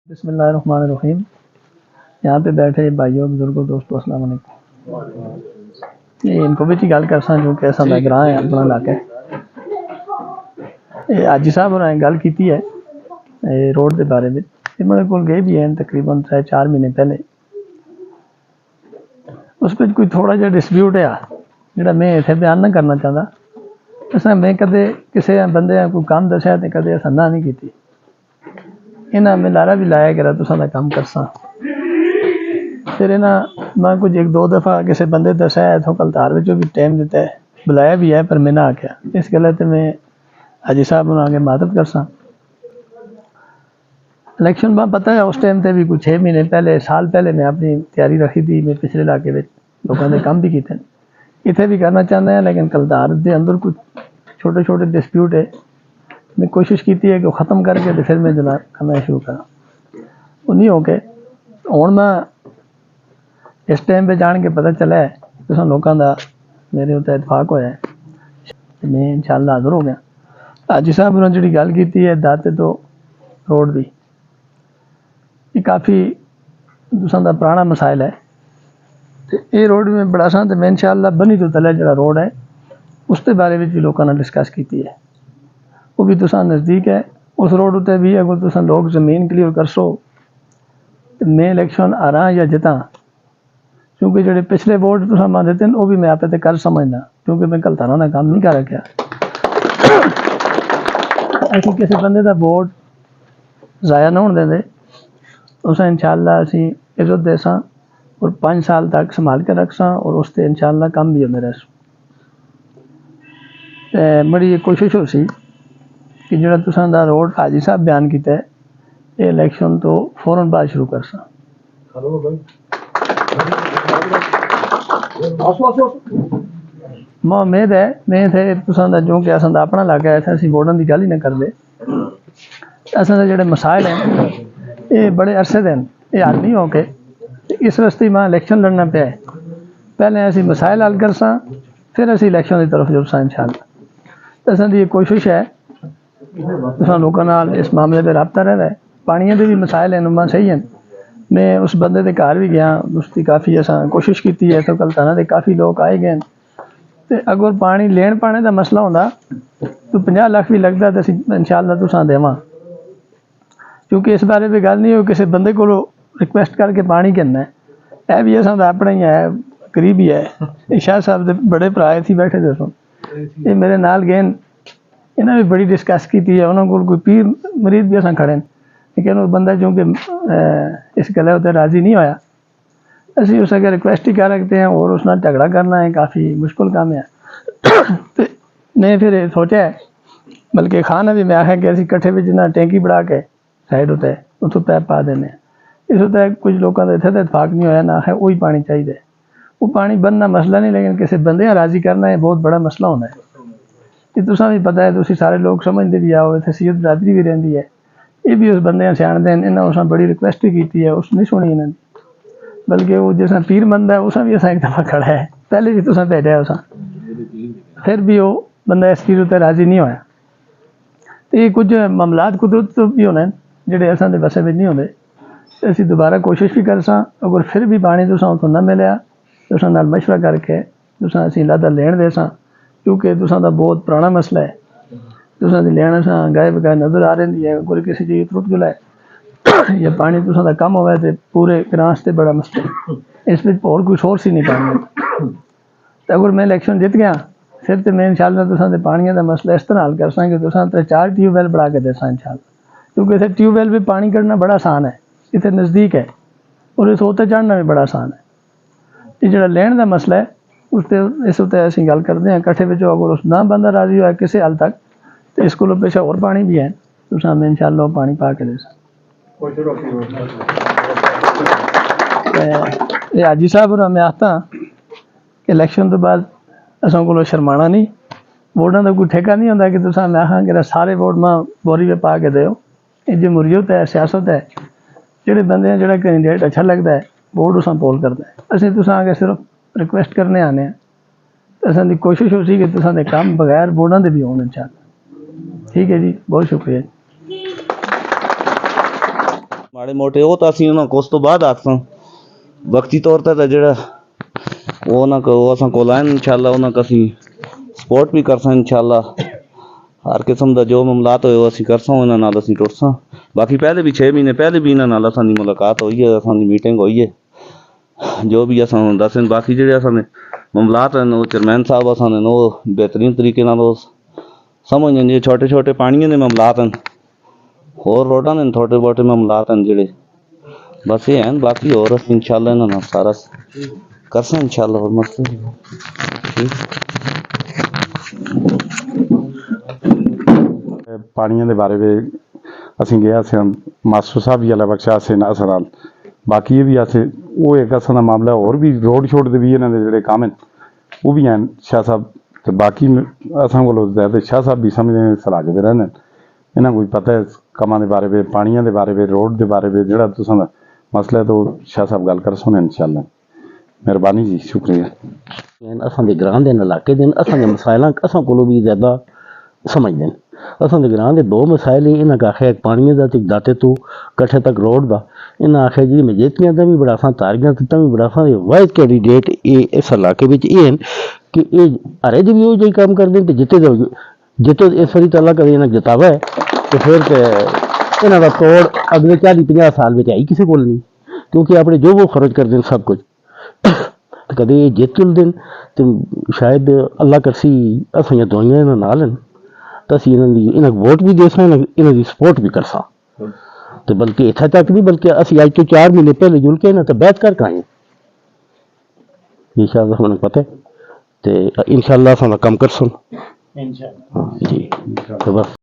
बिस्मिल्लाहिर्रहमानिर्रहीम। यहाँ पे बैठे भाइयों बुजुर्गों दोस्तों अस्सलाम वालेकुम। ये इनको भी गल कर जो कैसा लग रहा है अपना इलाका। ये हाजी साहब होरें गल की है रोड के बारे में। ये मेरे को गए भी हैं तकरीबन 3-4 महीने पहले। उस पर कोई थोड़ा जहा डिस्प्यूट है जोड़ा मैं इतने बयान ना करना चाहता। असा मैं कदे किसी बंदे कोई काम दसिया तो कदे असा ना नहीं की। इन्हें मैं लारा भी लाया करा तुसा का काम करसा। फिर इन्हें मैं कुछ 1-2 दफ़ा किसी बंदे दसाया इतों कलतार भी टाइम दिता है बुलाया भी है पर मैं ना आख्या। इस गल तो मैं हाजी साहब उन्होंने आगे मदद करसा। इलेक्शन में पता है उस टाइम से भी कुछ 6 महीने पहले साल पहले मैं अपनी तैयारी रखी थी। मैं पिछले इलाके में लोगों के काम भी किए इतने भी करना चाहता है लेकिन कलतार के अंदर कुछ छोटे छोटे डिस्प्यूट है। मैं कोशिश की है कि ख़त्म करके तो फिर मैं जना करना शुरू करा। वो नहीं हो के हूँ मैं इस टाइम पे जान के पता चला है तो लोगों का मेरे उत्ते इतफाक होया है। मैं इंशाअल्लाह हाज़िर हो गया। हाजी साहब ने जी गल की है दाते तो रोड की ये काफ़ी तुसां पुराना मसाइल है। तो ये रोड में बड़ा सा तो मैं इंशाअल्लाह बनी तो तले जो रोड है उसके बारे में भी लोगों ने डिस्कस की है। वो भी तुसां नज़दीक है उस रोड उत्ते भी अगर तुसां लोग ज़मीन क्लीयर कर सो तो मैं इलेक्शन आ रहा या जिता। क्योंकि जो पिछले वोट तुसां मैं देते हैं वो भी मैं आप कर समझना क्योंकि मैं कलतारा का काम नहीं कर रखा। असी किसी बंदे का वोट ज़ाया ना होने देंगे। उस इंशाअल्लाह असी इज्जत देसा और 5 साल तक संभाल के रखसा और उससे इंशाअल्लाह काम भी होते रह। मेरी ये कोशिश हो सी कि जो तुसां दा रोड हाजी साहब बयान किया है ये इलेक्शन तो फौरन बाद शुरू करसा। मैं उम्मीद है मैं थे तुसां दा जो कि असां दा अपना इलाका है असीं वोटां की गल ही ना करते। असां दे जेहड़े मसाइल हैं ये बड़े अरसे दिन ये हल नहीं हो के इस वास्ते मैं इलेक्शन लड़ना पे है। पहले असीं मसाइल हल करसा फिर असीं इलेक्शन की तरफ जुड़सा इंशाअल्लाह। असां दी कोशिश है तुसां लोकां नाल इस मामले में रबता रह है। पानियों के भी मसाइल हैं उम्मा सही हैं। मैं उस बंदे के घर भी गया उसकी काफ़ी असा कोशिश की है तो कलताना के काफ़ी लोग आए गए। तो अगर पानी लेन पाने का मसला होंदा तो 50 लाख भी लगता तो असीं इंशाअल्लाह तुसां देवां। क्योंकि इस बारे में गल नहीं हो किसी बंदे को रिक्वेस्ट करके पानी करना है। यह भी असां दा अपना ही है करीब ही है। शाह साहब के बड़े भरा थी बैठे थे सुन ये मेरे नाल गए इन्हें भी बड़ी डिस्कस की है। उन्होंने को कोई पीर मरीज भी असां खड़े लेकिन वो बंदा चूँकि इस गले उत्ते राज़ी नहीं होया असी उस अगर रिक्वेस्ट ही कर रखते हैं और उस झगड़ा करना है काफ़ी मुश्किल काम है। तो मैं फिर सोचा है बल्कि खाना भी मैं आख्या कि असी कट्ठे भी जिन्ना टैंकी बढ़ा के साइड उत्ते उतों पैप पा देने। इस उत्ते कुछ लोगों का इतने तो इतफाक नहीं होया ना आख्या वही पानी चाहिए। वो पानी बनना मसला नहीं लेकिन किसी बंदे राज़ी करना है बहुत बड़ा मसला होना है। ये तुसां भी पता है तुसी सारे लोग समझते भी आओ इतने सैयद बरादरी भी रही है। ये भी उस बंदे सियाणते हैं इन्हें उस बड़ी रिक्वेस्ट ही की है उस नहीं सुनी इन्हें बल्कि वो जिस पीर बंदा है उस भी असा एक दफ़ा खड़ा है पहले भी तुसा भेजा उस फिर भी वो बंदा इस चीज़ उत्ते राज़ी नहीं होया। तो ये कुछ मामलात कुदरत तो भी होने जोड़े असां दे वसे में नहीं होंगे। असी दोबारा कोशिश भी करसा अगर फिर भी पानी तुसा उतों ना मिलया तुसा नाल मशवरा करके तुसा असीं लादा लेन देसा। क्योंकि तुसा दा बहुत पुराना मसला है तुसा दी लेन असां गाय बगाए नज़र आ रही है। कोई किसी चीज़ त्रुट जुला या पानी तुसा दा कम होवे तो पूरे ग्रां से बड़ा मसला इस और कोई सोर्स ही नहीं पानी। तो अगर मैं इलेक्शन जीत गया फिर तो मैं इंशाअल्लाह तुसा दे पानी का मसला इस तरह हल कर सा कि तुसा 4 ट्यूबवैल बढ़ा के देसा इंशाअल्लाह। क्योंकि इतने ट्यूबवैल भी पानी कढ़ना बड़ा आसान है इतने नज़दीक है और इस उत्ते चढ़ना भी बड़ा आसान है। ये जो लेन का मसला है उसते इस उत्ते असीं गल करते हैं कट्ठे विचों अगर उस ना बंदा राज़ी होया किसी हल तक तो इस को पेशा और पानी भी है तुसा मैं इंशाअल्लाह पानी पा के देसा। हाजी साहब मैं आखता कि इलेक्शन तो बाद असां को शर्माना नहीं वोटां का कोई ठेका नहीं होंदा कि तुसा मैं आखां कि सारे वोट मैं बोरी में पा के दो। ये जमहूरीयत है सियासत है जोड़े बंदे जो कैंडिडेट अच्छा लगता है वोट उस पोल करता है। असीं तुसा आगे सिर्फ रिक्वेस्ट करने आने असां दी कोशिश हो सी कि तुसा दे काम बगैर वोटां दे भी होने इंशाअल्लाह। ठीक है जी बहुत शुक्रिया। माड़े मोटे वो तो असीं उन्हां को उस तो बाद आखसां वक्ती तौर ते जेह्ड़ा वो उन्हां को असां कोल आहिनि इंशाअल्लाह उन्हां को असीं सपोर्ट भी करसां इंशाअल्लाह हर किस्म का जो मामलात होए असीं करसां उन्हां नाल असीं टुरसां बाकी पहले भी 6 महीने पहले भी इन्हां नाल असांजी मुलाकात हुई है असांजी मीटिंग हुई है जो भी असां दस्सन बाकी जेह्ड़े असां मामलात हैं वो चेयरमैन साहब असां ने वो बेहतरीन तरीके नाल वो समझदे जे छोटे छोटे पानियों के मामलात हैं होर रोडां ने थोड़े बहुते मामलात हैं जेह्ड़े बस ये हैं बाकी होर असीं इंशाअल्लाह इन्हां नाल सारा करसां इंशाअल्लाह होर मसले पानियों के बारे में असीं गए असें मास्टर साहब भी अल्लाह बख्शा असें असां नाल बाकी ये भी असें वो एक असां दा मामला होर भी रोड शोड दे भी इन्हां दे जेह्ड़े कम्म हैं वो भी हैं शाह साहब ते बाकी असां कोलों ज्यादा शाह साहब भी समझदे सलाह दे रैह्ने इन्हां कोई पता है कम्मां दे बारे में पानियों के बारे में रोड के बारे में जेह्ड़ा तुसां दा मसला है तो शाह साहब गल करसन इंशाअल्लाह मेहरबानी जी शुक्रिया असां दे ग्रां दे इलाके दे असां दे मसाइलां असां कोलों भी ज़्यादा समझदे न असां दे ग्रां दे 2 मसाइल ही इन्हां आखेआ एक पानिये दा ते दाते तू कट्ठे तक रोड दा इन्हां आखेआ जी मजेतियां दा भी बड़ासां तारियां ते भी बड़ासां वाइज कैंडिडेट इस इलाके विच एह् न कि एह् हरे च भी उहो जेही कम्म करदे ते जित्ते इस वारी ते अल्लाह कदे इन्हां जितावे ते फिर ते इन्हां दा तोड़ अगले 40-50 साल विच आई किसी कोल नहीं क्योंकि अपने जो वो खर्च करदे न सब कुछ कदे जित चुलदे न ते शायद अल्लाह करसी असां दुआइयां इन्हां नाल न तो असीं इन्हां वोट भी देसां इन्हां दी सपोर्ट भी करसां तो बल्कि इत्थै तक नहीं बल्कि असीं अज तो 4 महीने पहले जुल के इन्हां ते बैत करके आए इंशाअल्लाह उन्हें पता है तो इंशाअल्लाह असां दा कम्म करसन जी तो बस